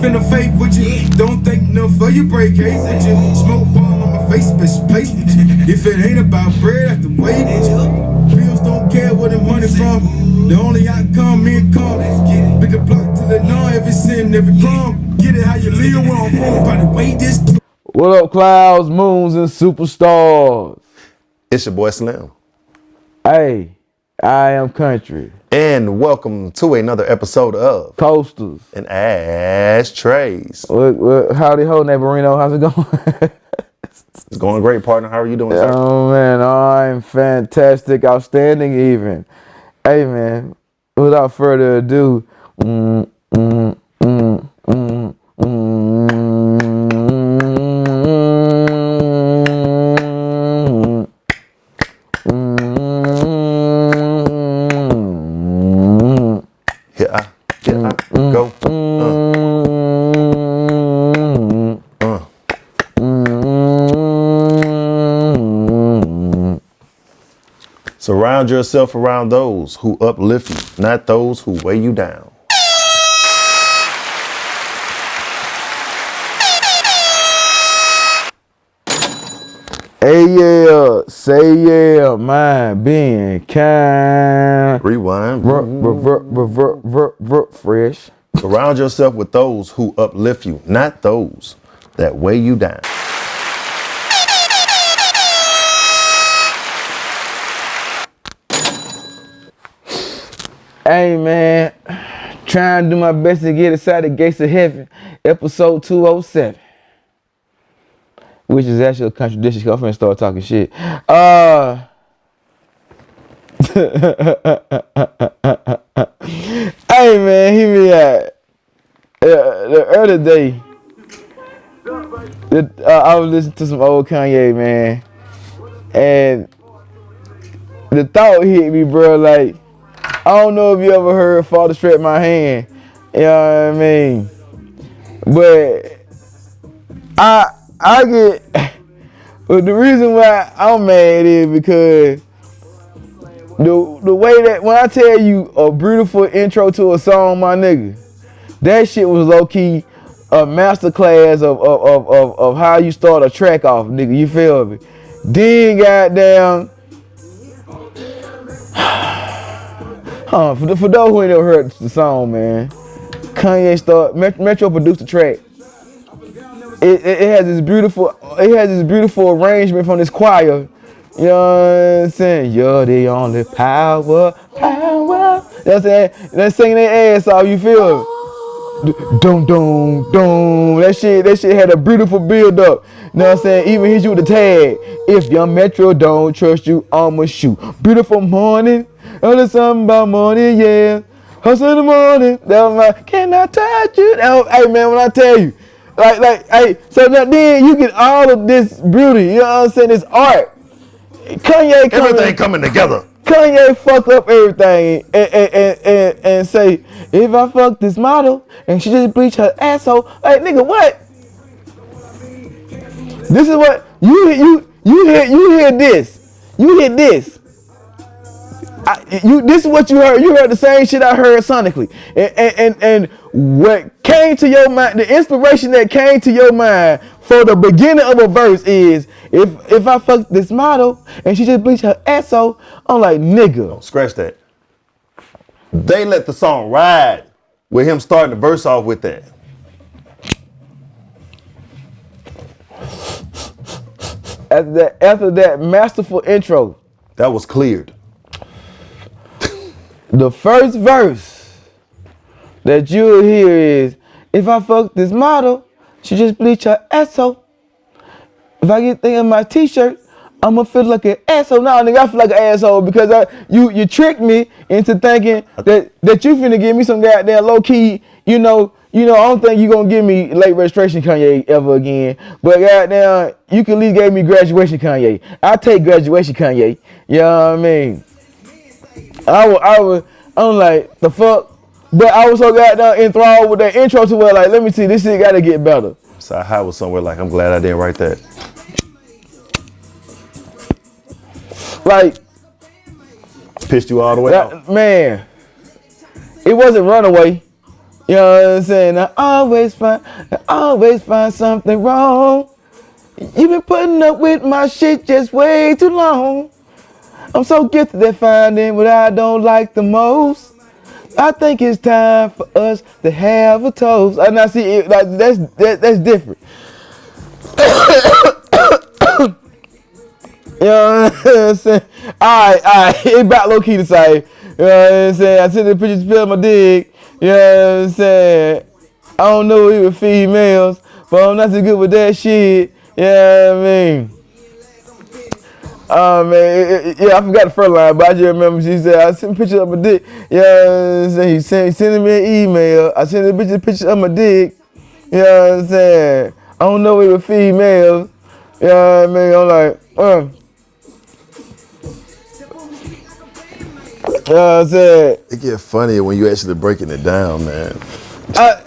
finna fake with you. Don't think enough for you, break hate with you. Smoke ball on my face, bitch, place with you. If it ain't about bread, I have to wait with you. Bills don't care where the money from. The only outcome, me and come. Pick a block till it know every sin, every crumb. Get it how you live, where I'm from. By the way, this. What up, clouds, moons, and superstars? It's your boy Slim. Hey, I am Kuntry. And welcome to another episode of Coasters and Ashtrays. Howdy ho, neighborino. How's it going? It's going great, partner. How are you doing, sir? Oh, man, I'm fantastic, outstanding even. Hey, man, without further ado, go. Surround yourself around those who uplift you, not those who weigh you down. hey, yeah, say yeah, mind being kind. Rewind. Fresh. Surround yourself with those who uplift you, not those that weigh you down. Hey, man, trying to do my best to get inside the gates of heaven, episode 207. Which is actually a contradiction, because I'm finna start talking shit. Hey, man, hear me out. The other day, I was listening to some old Kanye, man, and the thought hit me, bro, like, I don't know if you ever heard Father Stretch My Hand, you know what I mean? But I get, but the reason why I'm mad is because the way that, when I tell you a beautiful intro to a song, my nigga, that shit was low key a masterclass of how you start a track off, nigga, you feel me? Then goddamn, for those who ain't never heard the song, man, Kanye Metro produced the track. It has this beautiful arrangement from this choir. You know what I'm saying? You're the only power. You know what I'm saying? They're singing their ass off, you feel me? Dum dum dum. That shit had a beautiful build up. You know what I'm saying? Even hit you with the tag. If your Metro don't trust you, I'ma shoot. Beautiful morning. Oh, there's something about morning, yeah. Hustle in the morning. That was my, can I touch you? Hey, man, when I tell you. Like, hey, so now then you get all of this beauty, you know what I'm saying? This art. Everything coming together. Kanye fuck up everything and say, if I fuck this model and she just bleach her asshole, like, nigga, what? This is what you hear this. You hear this. This is what you heard. You heard the same shit I heard sonically. And what came to your mind, the inspiration that came to your mind for the beginning of a verse is, if I fuck this model and she just bleach her asshole, I'm like, nigga. Don't scratch that. They let the song ride with him starting the verse off with that. After that masterful intro, that was cleared. The first verse that you'll hear is, if I fuck this model, she just bleach her asshole. If I get thing in my t-shirt, I'ma feel like an asshole. Nah, nigga, I feel like an asshole because you tricked me into thinking that you finna give me some goddamn low key, you know, I don't think you gonna give me late registration Kanye ever again. But goddamn, you can at least give me graduation Kanye. I'll take graduation Kanye. You know what I mean? I'm like, the fuck? But I was so goddamn enthralled with that intro to where, like, let me see, this shit gotta get better. So I was somewhere like, I'm glad I didn't write that. Like, pissed you all the way out. Man, it wasn't Runaway. You know what I'm saying? I always find something wrong. You been putting up with my shit just way too long. I'm so gifted at finding what I don't like the most. I think it's time for us to have a toast. And I see it, like that's different. You know what I'm saying? Alright, it about low key to say. You know what I'm saying? I sent the pictures of my dick. You know what I'm saying? I don't know if it was females, but I'm not so good with that shit. You know what I mean? Oh man, yeah, I forgot the first line, but I just remember she said, I sent pictures of my dick. You know what I'm saying? He sending me an email. I sent a pictures of my dick. You know what I'm saying? I don't know if it was females. You know what I mean? I'm like, you know what I'm saying? It get funnier when you actually breaking it down, man.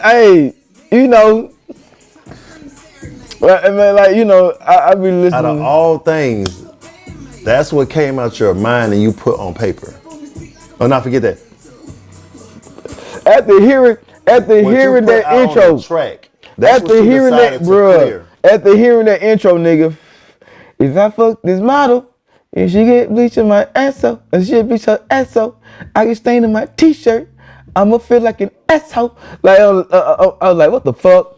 Hey, you know, like, you know, I be listening. Out of all things, that's what came out your mind and you put on paper. Oh, not forget that. After hearing that intro, track. After hearing that, bro. After hearing that intro, nigga, if I fuck this model, and she get bleach in my asshole, and she bleach her asshole, I get stain in my t-shirt, I'ma feel like an asshole. Like I was like, what the fuck?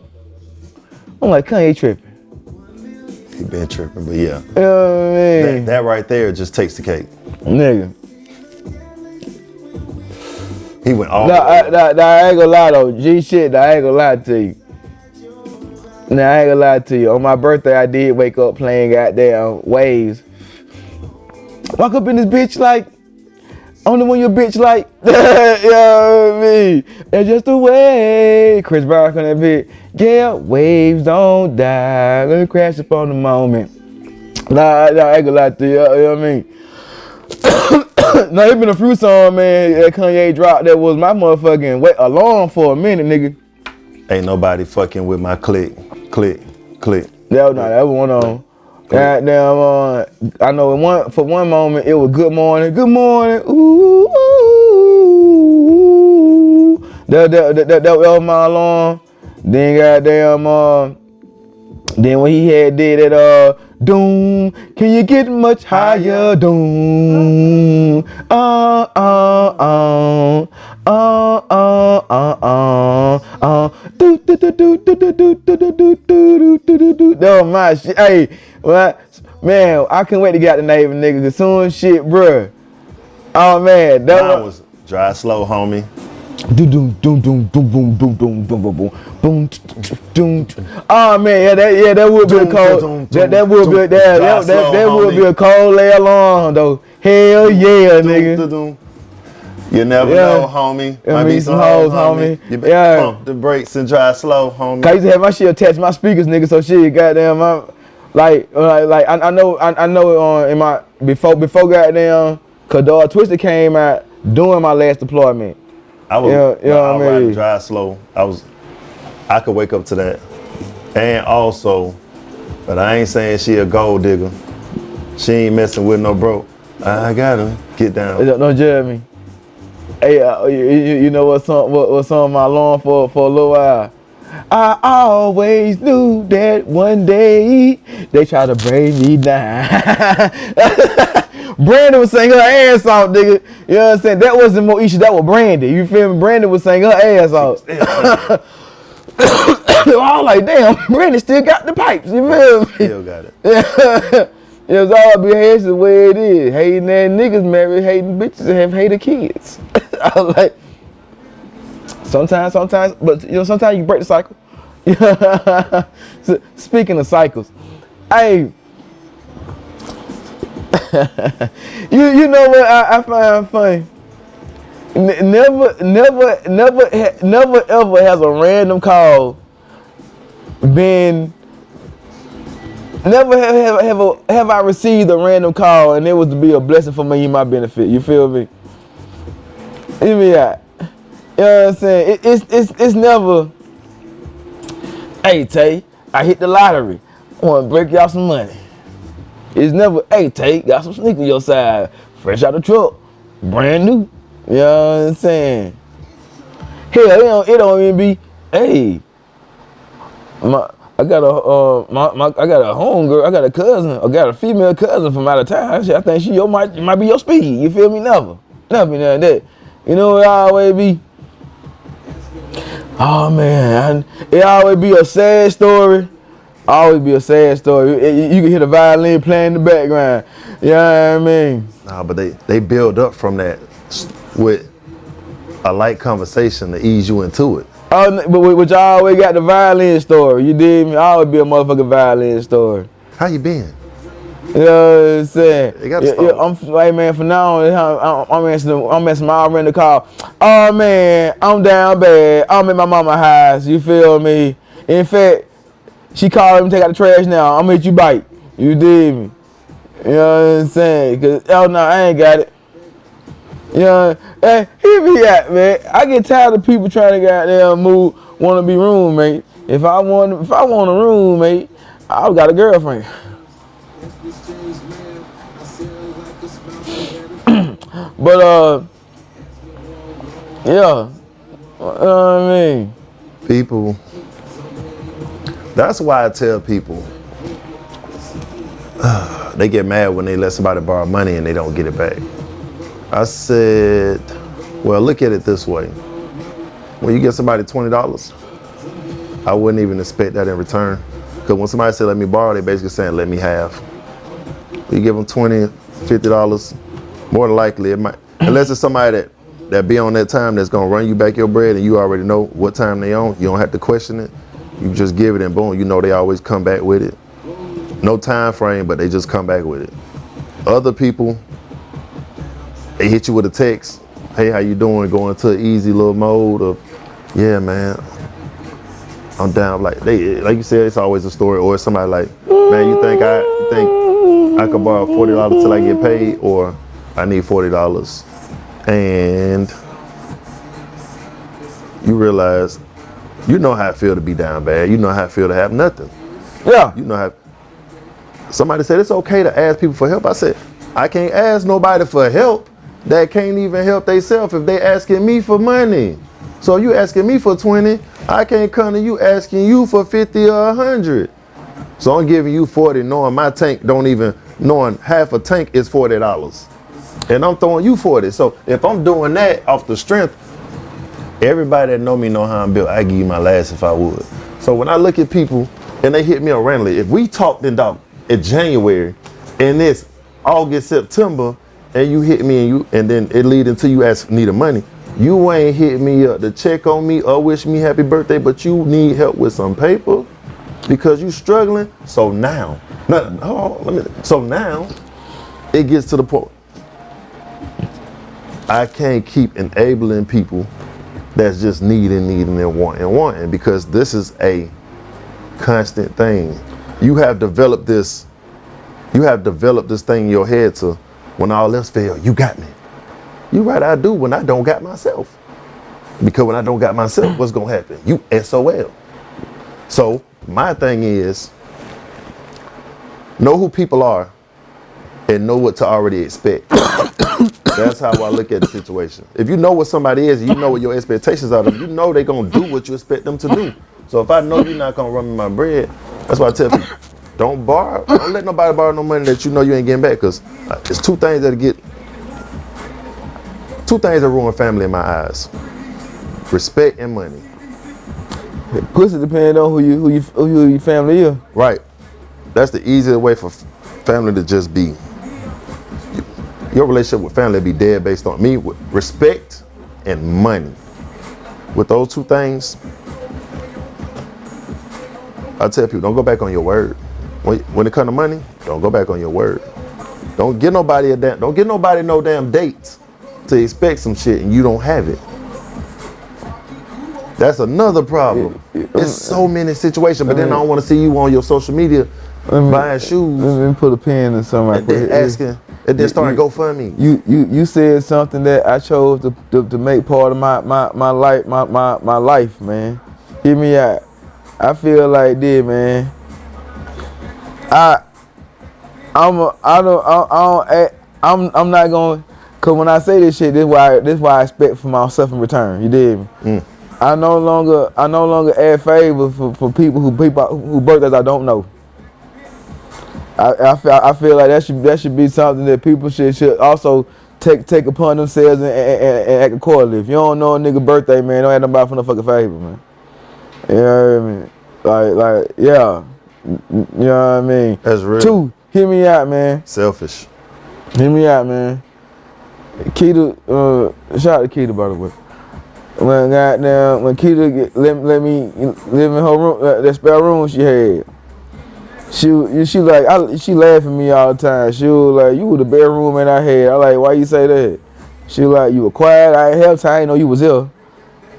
I'm like, Kanye tripping. He been tripping, but yeah. You know what I mean? That right there just takes the cake. Nigga. He went all I ain't gonna lie though. G shit, I ain't gonna lie to you. Nah, I ain't gonna lie to you. On my birthday, I did wake up playing goddamn Waves. Walk up in this bitch like, only when your bitch like, you know what I mean? That's just the way. Chris Brown on that bitch. Yeah, waves don't die. Let me crash upon the moment. Nah, I ain't gonna lie to you. You know what I mean? Now, it been a few songs, man, that Kanye dropped that was my motherfucking alarm for a minute, nigga. Ain't nobody fucking with my click. That was one on. Goddamn, I know for one moment it was good morning, ooh, that was my alarm. Then goddamn, then when he had did it, doom, can you get much higher, doom, that was my shit. Hey, man, I couldn't wait to get out the neighbor niggas. As soon as shit, bruh. Oh man, that was dry slow, homie. Doom doom doom boom boom boom boom boom boom boom boom doom. Oh man, yeah, that would be a cold. That would be a cold lay along though. Hell yeah, nigga. You never know, homie. Might be some hoes, homie. You better pump the brakes and drive slow, homie. I used to have my shit attached to my speakers, nigga. So shit, goddamn, I know in my before goddamn, cause Twisted came out during my last deployment. I was riding drive slow. I could wake up to that, and also, but I ain't saying she a gold digger. She ain't messing with no broke. I gotta get down. No, Jeremy. Hey, you know what song my alarm for a little while? I always knew that one day they try to bring me down. Brandon was saying her ass off, nigga. You know what I'm saying? That wasn't Moesha, that was Brandon. You feel me? Brandon was saying her ass off. I was like, damn, Brandon still got the pipes. You feel me? Still got it. It was all behavior the way it is. Hating that niggas married, hating bitches, and have hated kids. I was like, sometimes, but you know, sometimes you break the cycle. So, speaking of cycles, hey, you know what I find funny? Never ever has a random call been. Never have I received a random call and it was to be a blessing for me and my benefit. You feel me? Hear me out. You know what I'm saying? It's never. Hey Tay, I hit the lottery. I want to break y'all some money. It's never. Hey Tay, got some sneakers on your side, fresh out the truck, brand new. You know what I'm saying? Hell, it don't even be, hey, I got a I got a homegirl, I got a cousin, I got a female cousin from out of town. I think she might be your speed. You feel me? Never be none of that. You know it always be. Oh man, it always be a sad story. Always be a sad story. You can hear the violin playing in the background. You know what I mean? Nah, but they build up from that with a light conversation to ease you into it. Oh, but y'all always got the violin story. You dig me? Always be a motherfucking violin story. How you been? You know what I'm saying? You gotta start. I'm like, man, from now on, I'm answering my rental call. Oh man, I'm down bad. I'm at my mama's house. You feel me? In fact, she called me, take out the trash now. I'm gonna hit you bite. You dig me? You know what I'm saying? Cause oh no, I ain't got it. You know, hey, here we at, man. I get tired of people trying to goddamn want to be roommate. If I want a roommate, I got a girlfriend. But yeah, you know what I mean. People. That's why I tell people they get mad when they let somebody borrow money and they don't get it back. I said, well, look at it this way. When you get somebody $20, I wouldn't even expect that in return. Because when somebody said, let me borrow, they basically saying, let me have. You give them $20, $50, more than likely it might, unless it's somebody that be on that time that's gonna run you back your bread and you already know what time they on, you don't have to question it. You just give it and boom, you know they always come back with it. No time frame, but they just come back with it. Other people, they hit you with a text, hey, how you doing? Go into an easy little mode of, yeah, man, I'm down. Like you said, it's always a story. Or somebody like, man, you think I could borrow $40 till I get paid, or I need $40, and you realize, you know how it feel to be down bad. You know how it feel to have nothing. Yeah. You know how. Somebody said it's okay to ask people for help. I said, I can't ask nobody for help that can't even help themselves if they asking me for money. So you asking me for 20, I can't come to you asking you for 50 or 100. So I'm giving you 40, knowing my tank knowing half a tank is $40. And I'm throwing you 40. So if I'm doing that off the strength, everybody that know me know how I'm built. I give you my last if I would. So when I look at people and they hit me on randomly, if we talked in January and it's August, September, and you hit me and then it lead into you need the money, you ain't hit me up to check on me or wish me happy birthday, but you need help with some paper because you struggling. So now, it gets to the point. I can't keep enabling people that's just needing and wanting, because this is a constant thing. You have developed this thing in your head to, when all else fails, you got me. You right, I do, when I don't got myself. Because when I don't got myself, what's gonna happen? You SOL. So my thing is, know who people are and know what to already expect. That's how I look at the situation. If you know what somebody is, you know what your expectations are, you know they're gonna do what you expect them to do. So if I know you're not gonna run me my bread, that's why I tell people, don't let nobody borrow no money that you know you ain't getting back, because it's two things that ruin family in my eyes: respect and money. Pussy depends on who your family is. Right. That's the easiest way for family to just be. Your relationship with family be dead based on me with respect and money. With those two things, I tell people, don't go back on your word. When it comes to money, don't go back on your word. Don't give nobody no damn dates to expect some shit and you don't have it. That's another problem. It's so many situations, but then I don't want to see you on your social media buying shoes. Let me put a pen in something. And then asking, and then starting GoFundMe. You said something that I chose to make part of my life, man. Hear me out. I feel like this, man. I'm not going, cause when I say this shit, this why I expect for myself in return. You dig me? I no longer add favors for people who birthdays I don't know. I feel like that should be something that people should also take upon themselves and act accordingly. If you don't know a nigga birthday, man, don't ask nobody for no fucking favor, man. You know what I mean? Like, yeah. You know what I mean? That's real. 2, hear me out, man. Selfish. Hear me out, man. Keita, shout out to Keita, by the way. When Keita let me live in her room, that spare room she had, she laughed at me all the time. She was like, "You were the best roommate I had." I like, "Why you say that?" She was like, "You were quiet. I ain't have time. I didn't know you was here."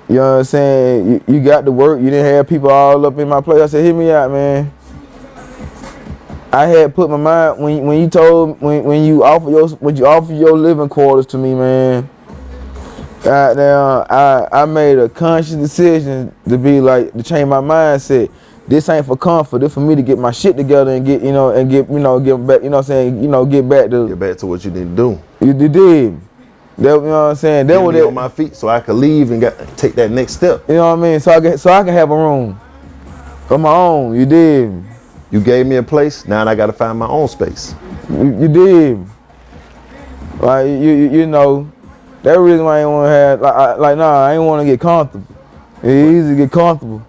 You know what I'm saying? You got to work. You didn't have people all up in my place. I said, "Hear me out, man." I had put my mind when you offer your living quarters to me, man. Goddamn, I made a conscious decision to change my mindset. This ain't for comfort. This for me to get my shit together and get back. You know what I'm saying? Get back to what you need to do. You did. That, you know what I'm saying? That was on my feet so I could leave and take that next step. You know what I mean? So I can have a room of my own. You did. You gave me a place. Now I got to find my own space. You did. Like you know, that reason why I ain't want to have I ain't want to get comfortable. It's easy to get comfortable.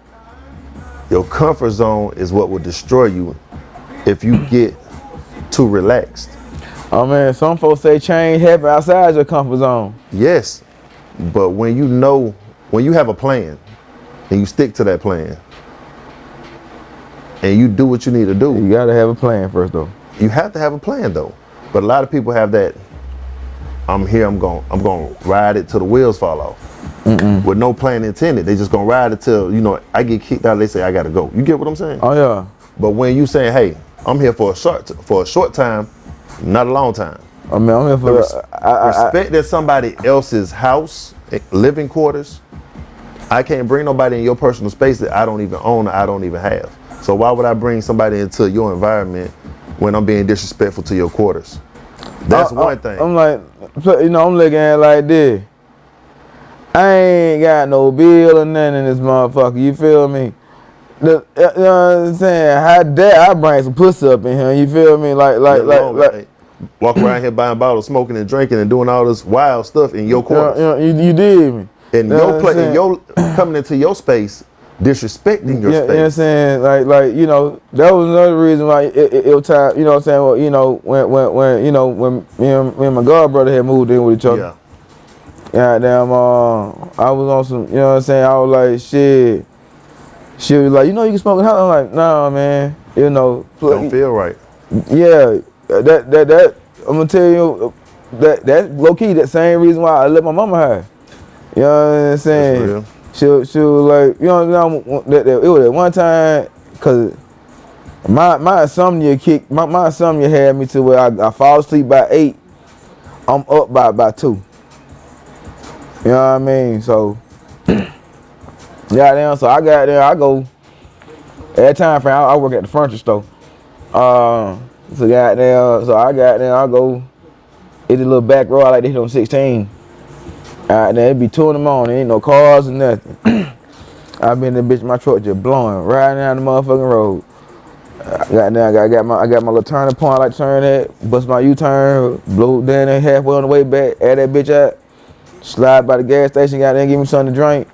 Your comfort zone is what will destroy you if you get too relaxed. Oh man, some folks say change happen outside your comfort zone. Yes, but when you have a plan and you stick to that plan and you do what you need to do. You gotta have a plan first though. You have to have a plan though. But a lot of people have that, I'm here, I'm gonna ride it till the wheels fall off. With no plan intended. They just gonna ride it till, I get kicked out, they say I gotta go. You get what I'm saying? Oh yeah. But when you saying, hey, I'm here for a short time, not a long time. I mean, I'm here for respecting somebody else's house, living quarters. I can't bring nobody in your personal space that I don't even own or I don't even have. So why would I bring somebody into your environment when I'm being disrespectful to your quarters? That's one thing. I'm like, I'm looking at it like this. I ain't got no bill or nothing in this motherfucker. You feel me? You know what I'm saying? How dare I bring some pussy up in here? You feel me? Like walk around here buying bottles, smoking and drinking and doing all this wild stuff in your quarters. You did me. And coming into your space, disrespecting your space. You know what I'm saying? That was another reason why it was time. You know what I'm saying? Well, when me and my godbrother had moved in with each other. Yeah. Goddamn, I was on some. You know what I'm saying? I was like, shit. She was like, you can smoke in the house. I'm like, nah, man. Don't feel right. Yeah, that I'm gonna tell you that low key that same reason why I let my mama have. You know what I'm saying? She was like, it was that one time, cause my insomnia had me to where I fall asleep by 8, I'm up by 2. You know what I mean? So goddamn, so I got there, I go at that time frame, I work at the furniture store. So I got there, I go hit the little back road, I like to hit on 16. It'd be 2 in the morning, ain't no cars or nothing. I been in the bitch, my truck just blowing, riding down the motherfucking road. I got my little turning point, I like to turn that, bust my U-turn, blow down there halfway on the way back, add that bitch out, slide by the gas station, got there, give me something to drink.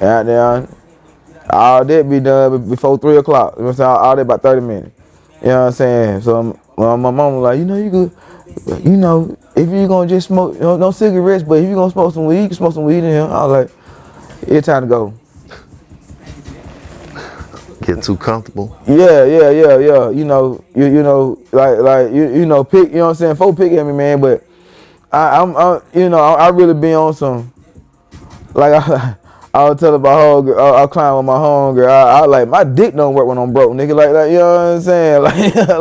Out there, all that be done before 3 o'clock. You know what I'm saying? All that about 30 minutes. You know what I'm saying? So my mom was like, you could, if you gonna just smoke, no cigarettes, but if you gonna smoke some weed, you can smoke some weed in here. I was like, it's time to go. Get too comfortable. Yeah. Pick. You know what I'm saying? Folk pick at me, man. But I really be on some. Like I was telling my homegirl, I climbed with my homegirl. I like my dick don't work when I'm broke, nigga. Like that, you know what I'm saying?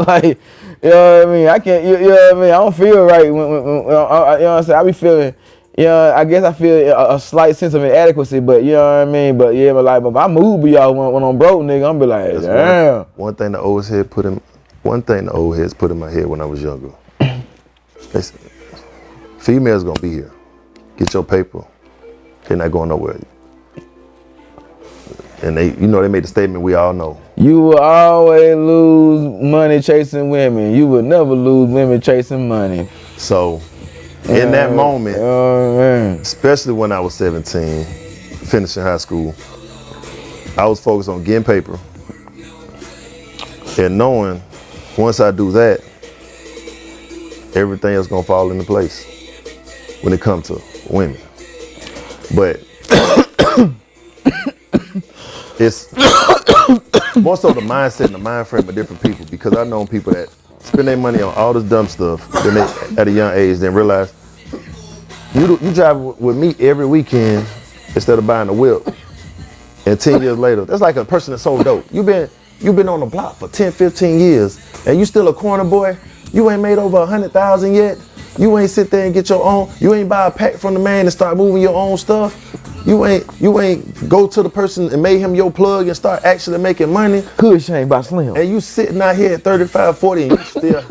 Like, you know what I mean? I can't. You know what I mean? I don't feel right when you know what I'm saying? I be feeling. I guess I feel a slight sense of inadequacy, but you know what I mean. But yeah, but my mood be out when I'm broke, nigga. I'm be like, damn. One thing the old heads put in my head when I was younger. They said, females gonna be here. Get your paper. They're not going nowhere. And they made the statement we all know. You will always lose money chasing women. You will never lose women chasing money. So, in that moment, especially when I was 17, finishing high school, I was focused on getting paper and knowing once I do that, everything else gonna fall into place when it comes to women. But it's more so the mindset and the mind frame of different people, because I know people that spend their money on all this dumb stuff then they, at a young age, then realize you drive with me every weekend instead of buying a whip, and 10 years later, that's like a person that sold dope. You've been on the block for 10, 15 years, and you still a corner boy. You ain't made over 100,000 yet. You ain't sit there and get your own. You ain't buy a pack from the man and start moving your own stuff. You ain't go to the person and made him your plug and start actually making money. Hood shame by Slim. And you sitting out here at 35, 40 and you still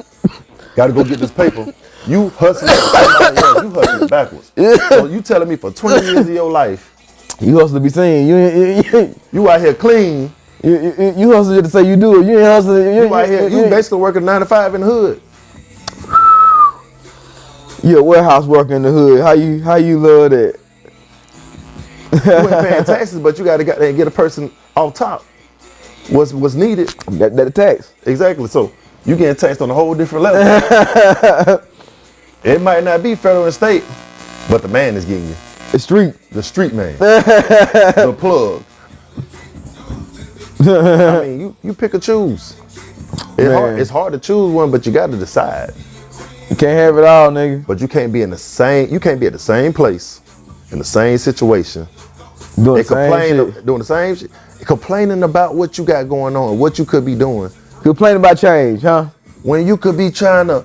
gotta go get this paper. You hustling, you hustling backwards. So you telling me for 20 years of your life, you hustle to be seen. You out here clean. You hustle just to say you do it. You ain't hustling. You out here, you basically working 9 to 5 in the hood. You a warehouse worker in the hood. How you love that? You ain't paying taxes, but you gotta get a person off top. What's needed? That tax. Exactly. So you getting taxed on a whole different level. It might not be federal and state, but the man is getting you. The street man. The plug. I mean, you pick or choose. It's hard to choose one, but you got to decide. You can't have it all, nigga. But you can't be at the same place, in the same situation, doing the same shit, complaining about what you got going on, what you could be doing. Complaining about change, huh? When you could be trying to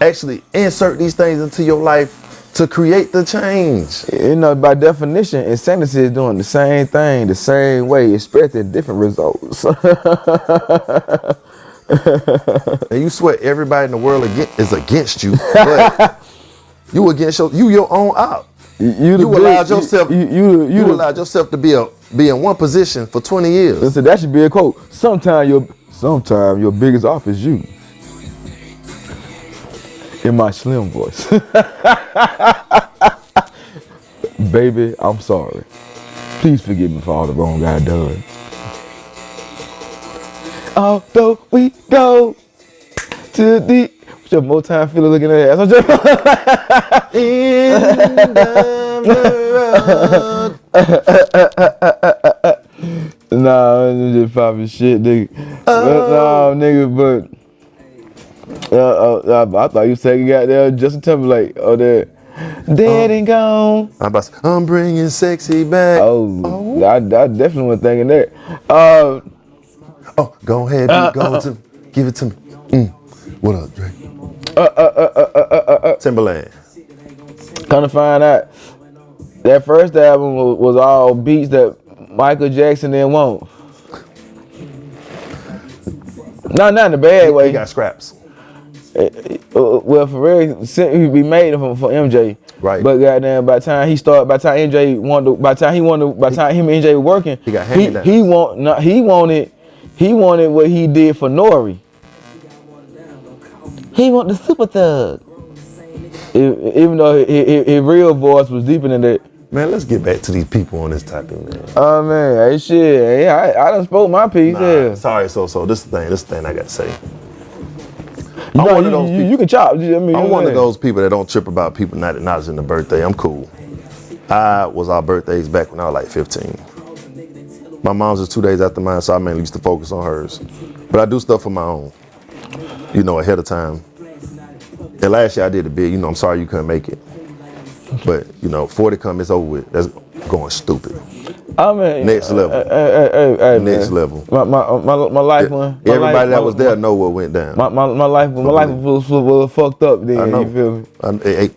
actually insert these things into your life to create the change. You know, by definition, insanity is doing the same thing, the same way, expecting different results. And you swear everybody in the world is against you, but you against your own op. You allowed yourself to be in one position for 20 years. Listen, that should be a quote. Sometimes your biggest op is you. In my Slim voice. Baby, I'm sorry. Please forgive me for all the wrong I done. Although we go to the... What's your Motown feeling looking at? I'm just... Nah, I'm just popping shit, nigga. No, nigga, but... I thought you said you got there Justin Timberlake. Oh, there. Dead and gone. I'm bringing sexy back. Oh. I definitely wasn't thinking that. Go ahead, give it to me. What up, Drake? Timberland. Kind of find out that first album was all beats that Michael Jackson didn't want. Not in a bad way. He got scraps. Well, for real, he be made for MJ. Right. But goddamn, by the time he him and MJ were working, he got hand-me-downs. He wanted what he did for Nori. He want the super thug. Even though his real voice was deeper than that. Man, let's get back to these people on this topic, man. Oh man, hey shit, hey, I done spoke my piece. Yeah. Sorry, so this is the thing I gotta say. You can chop. I'm one of those people that don't trip about people not acknowledging the birthday. I'm cool. I was our birthdays back when I was like 15. My mom's is 2 days after mine, so I mainly used to focus on hers. But I do stuff for my own, ahead of time. And last year I did a big, I'm sorry you couldn't make it. But, 40 come, it's over with. That's going stupid. I mean, next level. Hey, next man. level. My life one. Everybody that was there know what went down. My life was fucked up then. I know. You feel me?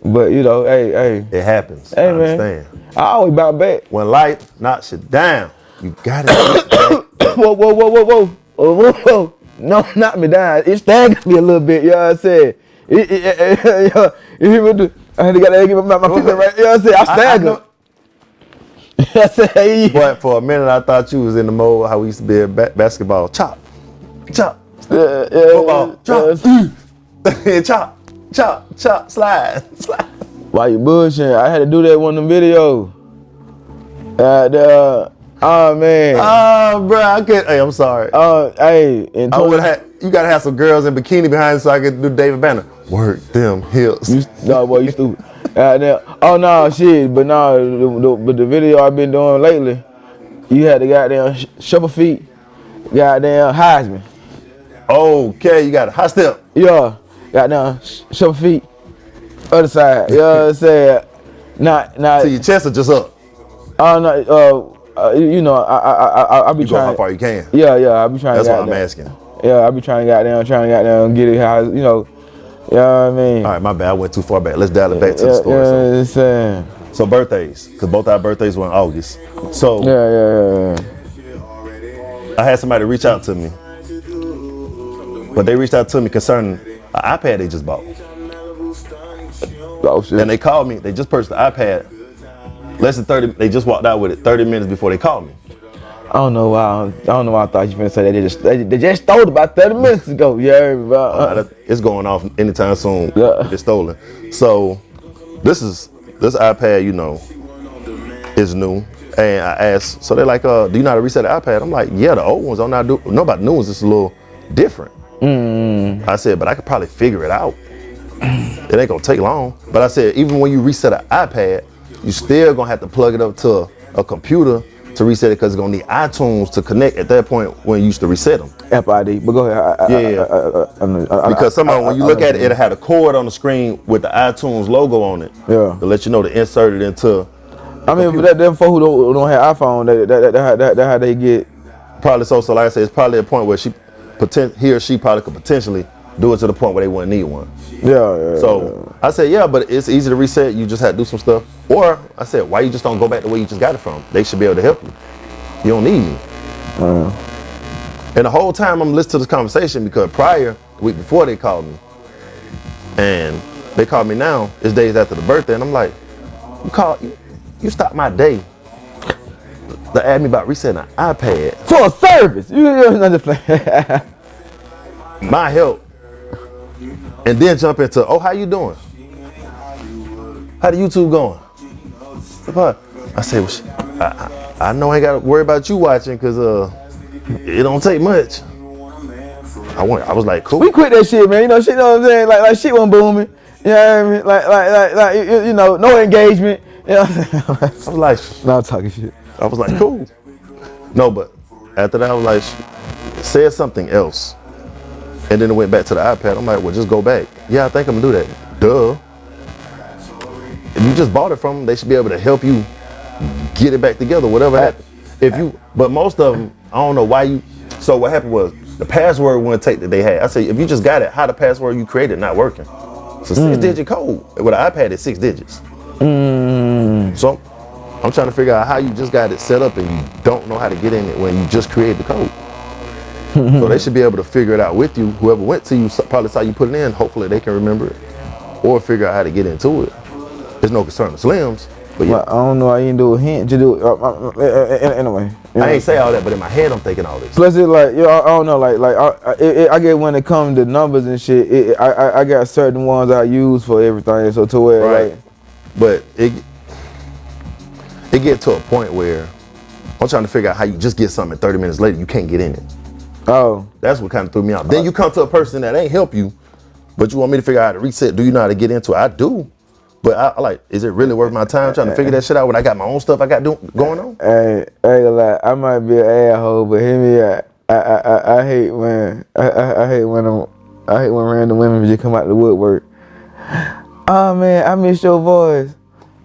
But hey. It happens. Hey, I man. understand. I always bounce back. When life knocks you down, you gotta get back. Whoa. No, knock me down. It staggered me a little bit. You know what I'm saying? I had to give my feeling right. You know what I'm saying? I staggered. I said, hey. But for a minute, I thought you was in the mode how we used to be at basketball. Chop, chop, football, chop, chop, chop, chop, slide. Why you bullshitting? I had to do that one in the video. Oh man. Oh, bro, I can't. Hey, I'm sorry. Hey, I would have. You gotta have some girls in bikini behind so I could do David Banner. Work them hips. No, boy, you stupid. Oh no, shit. But no, but the video I've been doing lately, you had the goddamn shuffle feet, goddamn Heisman. Okay, you got a high step. Yeah, goddamn shuffle feet. Other side. You know what I'm saying? Not. So your chest are just up. Oh no. You know, I be You go trying. how far you can. Yeah, I be trying. That's what I'm asking. Yeah, I be trying to goddamn get it how, you know. You know what I mean? All right, my bad. I went too far back. Let's dial it back to the story. So birthdays, because both our birthdays were in August. So Yeah. I had somebody reach out to me, but they reached out to me concerning an iPad they just bought. Oh shit. And they called me. They just purchased the iPad. Less than 30. They just walked out with it 30 minutes before they called me. I don't know why I thought you were finna say that. They just stole it about 30 minutes ago. Yeah, It's going off anytime soon. Yeah. It's stolen. So this iPad, you know, is new. And I asked, so they're like, do you know how to reset the iPad? I'm like, yeah, the old ones I know about the new ones. It's a little different. I said, but I could probably figure it out. It ain't gonna take long. But I said, even when you reset an iPad, you still gonna have to plug it up to a computer to reset it because it's gonna need iTunes to connect at that point when you used to reset them. Apple ID, but go ahead. Because somehow when you look at it, it'll have a cord on the screen with the iTunes logo on it. Yeah. To let you know to insert it into. I mean, but them folk who don't have iPhone, that how they get. Probably so. So like I said, it's probably a point where he or she probably could potentially do it to the point where they wouldn't need one. Yeah. So I said, yeah, but it's easy to reset. You just have to do some stuff. Or I said, why you just don't go back the way you just got it from? They should be able to help you. You don't need me. And the whole time I'm listening to this conversation because prior, the week before they called me. And they called me now, it's days after the birthday. And I'm like, you stopped my day to ask me about resetting an iPad. For a service. You understand? My help. And then jump into, how you doing? How the YouTube going? I say, well, I know I ain't got to worry about you watching because it don't take much. I was like, cool. We quit that shit, man. You know what I'm saying? Like shit wasn't booming. You know what I mean? Like you know, no engagement. You know what I'm saying? I was like, no talking shit. I was like, cool. No, but after that, I was like, said something else. And then it went back to the iPad. I'm like, well, just go back. Yeah, I think I'm gonna do that. Duh. If you just bought it from them, they should be able to help you get it back together, whatever happened. But most of them, I don't know why so what happened was the password wouldn't take that they had. I say, if you just got it, how the password you created not working? It's a 6-digit code. With an iPad, it's 6 digits. So I'm trying to figure out how you just got it set up and you don't know how to get in it when you just created the code. So they should be able to figure it out with you. Whoever went to you probably saw you put it in. Hopefully they can remember it or figure out how to get into it. There's no concern of Slims, but yeah. Well, I don't know. I didn't do a hint. Just do it anyway. You know? I ain't say all that, but in my head I'm thinking all this. Plus, it's like, I don't know. I get when it comes to numbers and shit. I got certain ones I use for everything. So to where right. But it get to a point where I'm trying to figure out how you just get something 30 minutes later you can't get in it. Oh, that's what kind of threw me out. Then you come to a person that ain't help you, but you want me to figure out how to reset. Do you know how to get into it? I do, but I like, is it really worth my time trying to figure that shit out when I got my own stuff I got going on? Hey, like, I might be an asshole, but hear me out. I hate when random women just come out the woodwork. Oh man, I miss your voice.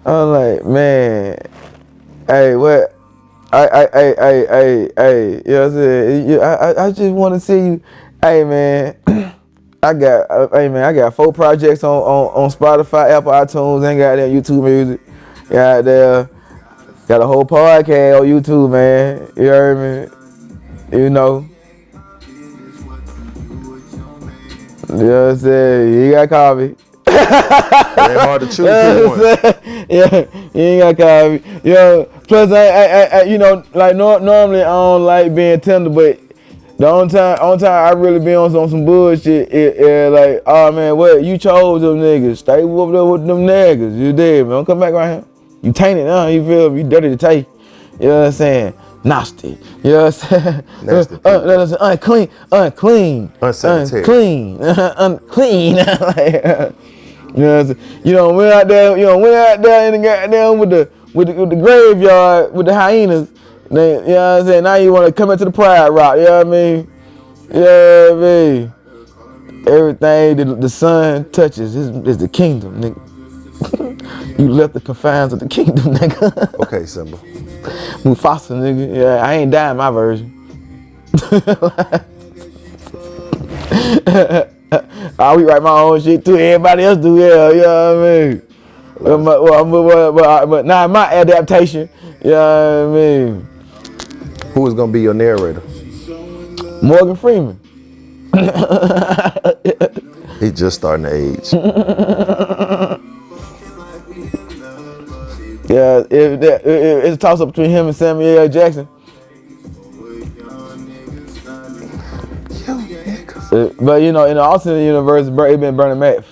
I'm like, man, hey, what? Hey, you know what I'm saying? I just want to see you. Hey man, I got 4 projects on Spotify, Apple, iTunes, and goddamn YouTube Music. Got a whole podcast on YouTube, man. You heard me? You know. You know what I'm saying? You gotta call me. It ain't hard to choose one. Yeah, you ain't gotta call me. Yo, plus I you know, like normally I don't like being tender, but the only time I really be on some bullshit is like, oh man, what you chose them niggas? Stay over there with them niggas. You did, man. Don't come back right here. You tainted now. You feel me? You dirty to take. You know what I'm saying? Nasty. You know what I'm saying? Nasty. Unclean. Unsanitary. Unclean. Like, you know what I'm saying? You know, went out there in the goddamn with the graveyard with the hyenas. Then, you know what I'm saying? Now you want to come into the pride rock, you know what I mean? You know what I mean? Everything that the sun touches is the kingdom, nigga. You left the confines of the kingdom, nigga. Okay, Simba. Mufasa, nigga. Yeah, I ain't dying my version. I rewrite my own shit too. Everybody else do, yeah, you know what I mean? But now my adaptation, you know what I mean? Who is gonna be your narrator? Morgan Freeman. He just starting to age. Yeah, it's a toss up between him and Samuel L. Jackson. But you know, in the alternate universe, it been Bernie Mac.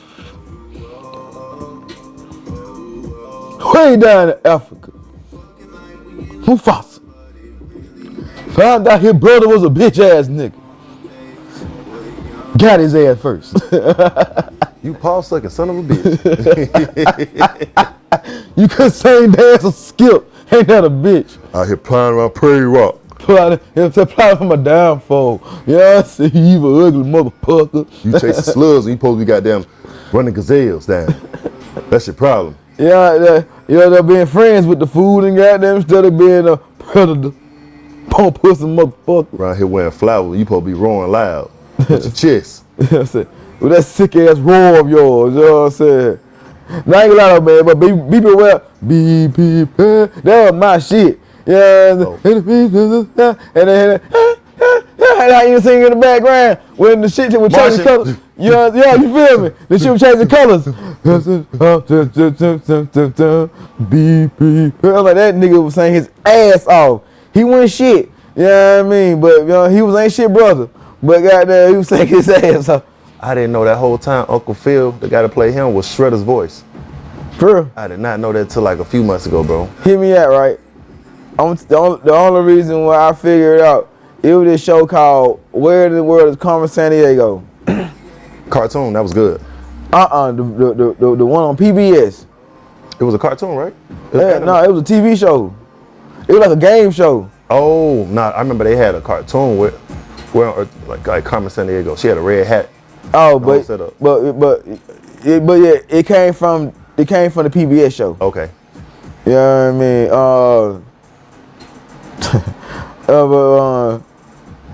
Way down in Africa, Mufasa found out his brother was a bitch ass nigga. Got his ass first. You paw sucking son of a bitch. You could sing, dance, or skip. Ain't that a bitch? Out here plowing around Prairie Rock. Plotting for my downfall. Yeah, I see you evil, ugly motherfucker. You chasing slugs and you supposed to be goddamn running gazelles down. That's your problem. Yeah, they're being friends with the food and goddamn instead of being a predator. Pump pussy motherfucker. Around here wearing flowers, you supposed to be roaring loud with your chest. You know what I'm saying? With that sick ass roar of yours, you know what I'm saying? Now I ain't gonna lie, man, but be beware. Be prepared. That was my shit. Yeah, oh. And then I even sing in the background when the shit was changing colors. Yeah, you feel me? The shit was changing colors. Be prepared. Like that nigga was saying his ass off. He wasn't shit. You know what I mean? But you know, he was ain't shit brother. But goddamn, he was saying his ass off. I didn't know that whole time Uncle Phil, the guy to play him, was Shredder's voice. For real? I did not know that till like a few months ago, bro. Hear me out, right? The only reason why I figured it out, it was this show called Where in the World is Carmen Sandiego? Cartoon, that was good. The one on PBS. It was a cartoon, right? No, it was a TV show. It was like a game show. Oh, nah, I remember they had a cartoon where like Carmen Sandiego, she had a red hat. Oh, but yeah, it came from the PBS show. Okay. You know what I mean?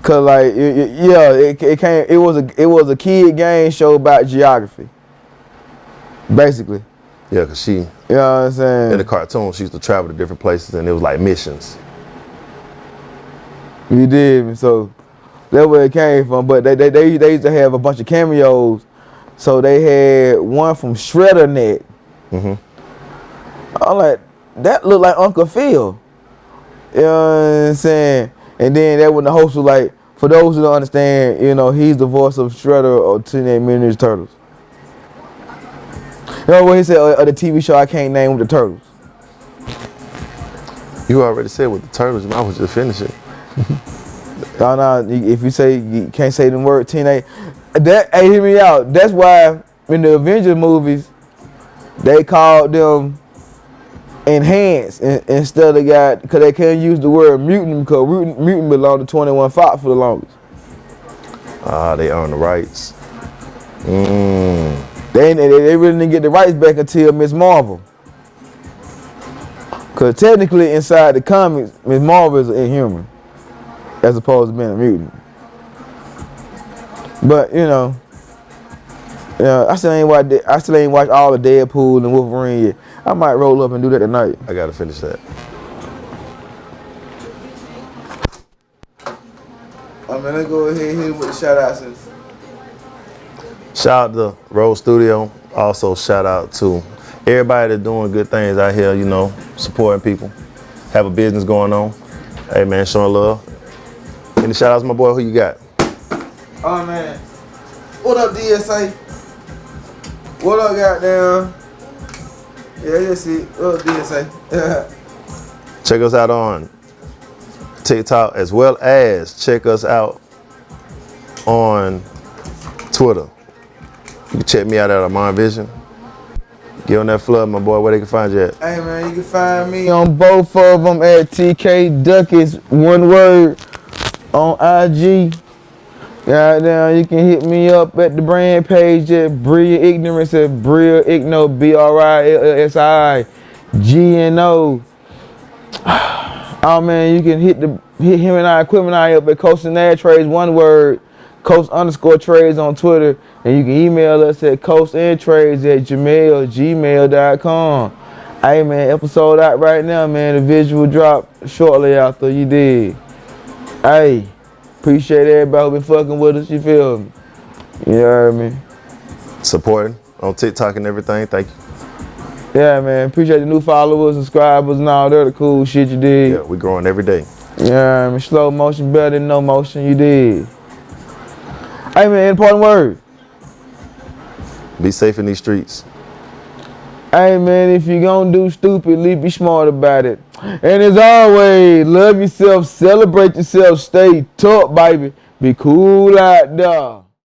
Cause like it was a kid game show about geography. Basically. Yeah, cause she. You know what I'm saying? In the cartoon, she used to travel to different places, and it was like missions. We did, so that's where it came from. But they used to have a bunch of cameos. So they had one from Shredder Net. I'm like, that looked like Uncle Phil. You know what I'm saying? And then that when the host was like, for those who don't understand, you know, he's the voice of Shredder or Teenage Mutant Ninja Turtles. You know what he said? The TV show I can't name with the Turtles. You already said with the Turtles, I was just finishing. No, if you say you can't say the word teenage, hey, hear me out. That's why in the Avengers movies, they called them enhanced instead of because they can't use the word mutant because mutant belonged to 21 Fox for the longest. They own the rights. They really didn't get the rights back until Ms. Marvel. Because technically inside the comics, Ms. Marvel is an inhuman as opposed to being a mutant. But you know, I still ain't watched all the Deadpool and Wolverine yet. I might roll up and do that tonight. I gotta finish that. Let's go ahead with the shout outs. Shout out to Rose Studio. Also shout out to everybody that's doing good things out here, you know, supporting people. have a business going on. Hey man, showing love. Any shout outs, my boy? Who you got? Oh man. What up, DSA? What up, goddamn? Yeah, that's it. What up, DSA? Check us out on TikTok as well as check us out on Twitter. You can check me out at Amon Vision. Get on that flood, my boy, where they can find you at. Hey man, you can find me on both of them at TK Duckets, one word, on IG. Goddamn, you can hit me up at the brand page at Bria Ignorance at Bria Igno, BRILLSI GNO. Oh man, you can hit him and I, Equipment I up at Coast and Trades, one word, Coast_Trades on Twitter, and you can email us at coastandtrades@gmail.com. Hey man, episode out right now, man. The visual drop shortly after, you did. Hey, appreciate everybody who been fucking with us, you feel me? You know what I mean? Supporting on TikTok and everything, thank you. Yeah, man. Appreciate the new followers, subscribers, and all that other cool shit you did. Yeah, we growing every day. Yeah, I mean, slow motion better than no motion, you did. Hey, man, important word. Be safe in these streets. Hey, man, if you gonna do stupid, be smart about it. And as always, love yourself, celebrate yourself, stay tough, baby. Be cool out there.